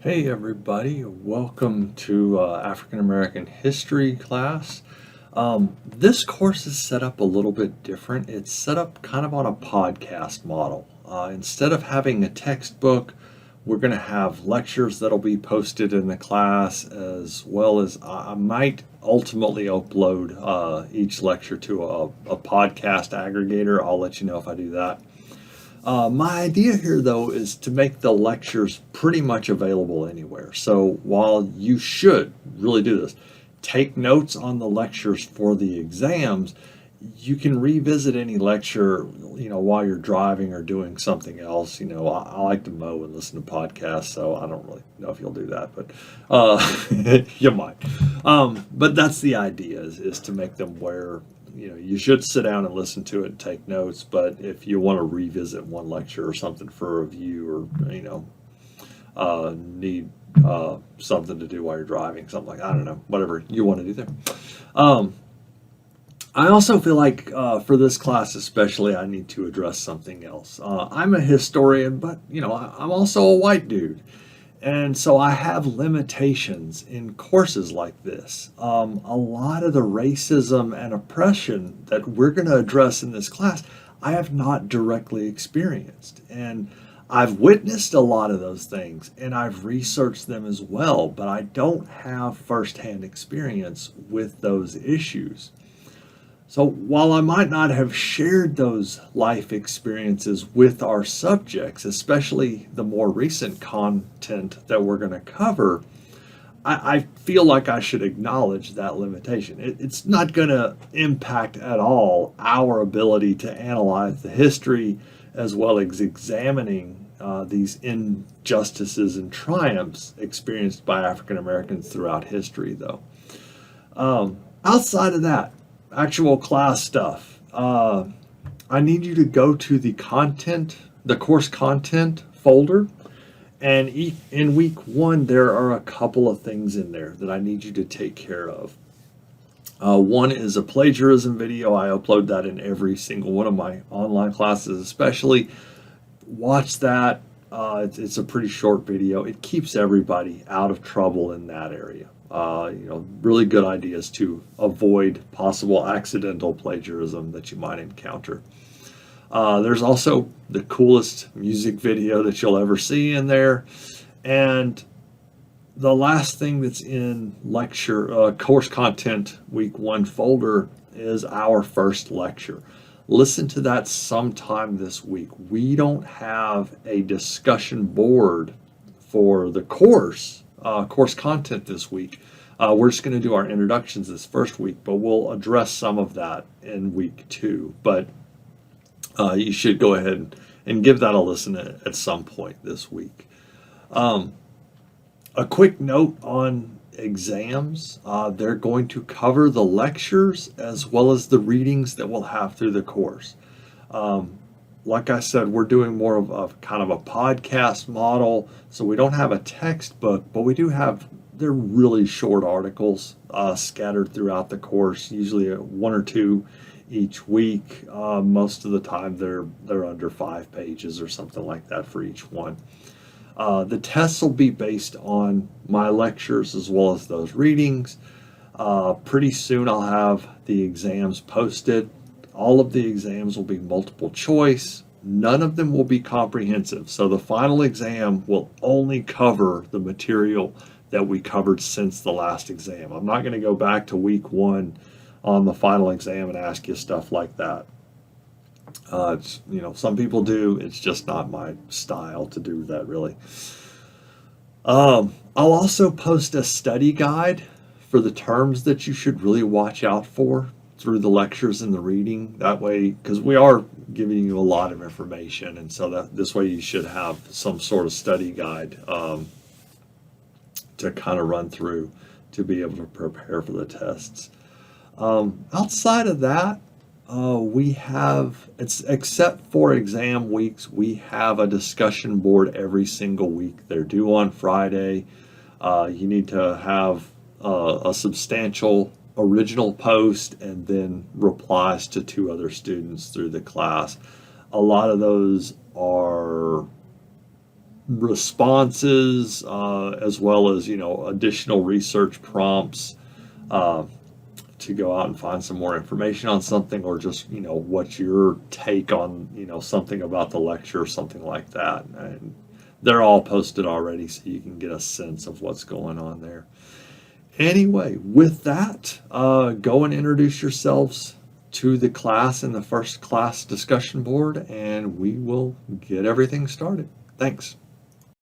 Hey everybody, welcome to African American History class. This course is set up a little bit different. It's set up kind of on a podcast model. Instead of having a textbook, we're going to have lectures that'll be posted in the class, as well as I might ultimately upload each lecture to a podcast aggregator. I'll let you know if I do that. My idea here, though, is to make the lectures pretty much available anywhere. So while you should really do this, take notes on the lectures for the exams, you can revisit any lecture, while you're driving or doing something else. I like to mow and listen to podcasts, so I don't really know if you'll do that, but you might. But that's the idea, is to make them where you should sit down and listen to it and take notes. But if you want to revisit one lecture or something for review, or need something to do while you're driving, something like, I don't know, whatever you want to do there. I also feel like for this class especially, I need to address something else. I'm a historian, but I'm also a white dude. And so I have limitations in courses like this. A lot of the racism and oppression that we're going to address in this class, I have not directly experienced. And I've witnessed a lot of those things and I've researched them as well, but I don't have firsthand experience with those issues. So while I might not have shared those life experiences with our subjects, especially the more recent content that we're going to cover, I feel like I should acknowledge that limitation. It's not going to impact at all our ability to analyze the history, as well as examining these injustices and triumphs experienced by African Americans throughout history, though. Outside of that, actual class stuff, I need you to go to the course content folder. And in week one, there are a couple of things in there that I need you to take care of. One is a plagiarism video. I upload that in every single one of my online classes, especially. Watch that. It's a pretty short video. It keeps everybody out of trouble in that area. Really good ideas to avoid possible accidental plagiarism that you might encounter. There's also the coolest music video that you'll ever see in there. And the last thing that's in course content week one folder is our first lecture. Listen to that sometime this week. We don't have a discussion board for the course content this week. We're just going to do our introductions this first week, but we'll address some of that in week two. But you should go ahead and give that a listen at some point this week. A quick note on exams. They're going to cover the lectures as well as the readings that we'll have through the course. Like I said, we're doing more of a kind of a podcast model, so we don't have a textbook, but we do have, they're really short articles scattered throughout the course, usually one or two each week. Most of the time they're under 5 pages or something like that for each one. The tests will be based on my lectures as well as those readings. Pretty soon I'll have the exams posted. All of the exams will be multiple choice. None of them will be comprehensive. So the final exam will only cover the material that we covered since the last exam. I'm not going to go back to week one on the final exam and ask you stuff like that. Some people do. It's just not my style to do that, really. I'll also post a study guide for the terms that you should really watch out for through the lectures and the reading. That way, because we are giving you a lot of information, and so that this way you should have some sort of study guide to kind of run through to be able to prepare for the tests. Outside of that, except for exam weeks, we have a discussion board every single week. They're due on Friday. You need to have a substantial original post and then replies to 2 other students through the class. A lot of those are responses, as well as, additional research prompts, to go out and find some more information on something, or just, what's your take on, something about the lecture or something like that. And they're all posted already, so you can get a sense of what's going on there. Anyway, with that, go and introduce yourselves to the class in the first class discussion board, and we will get everything started. Thanks.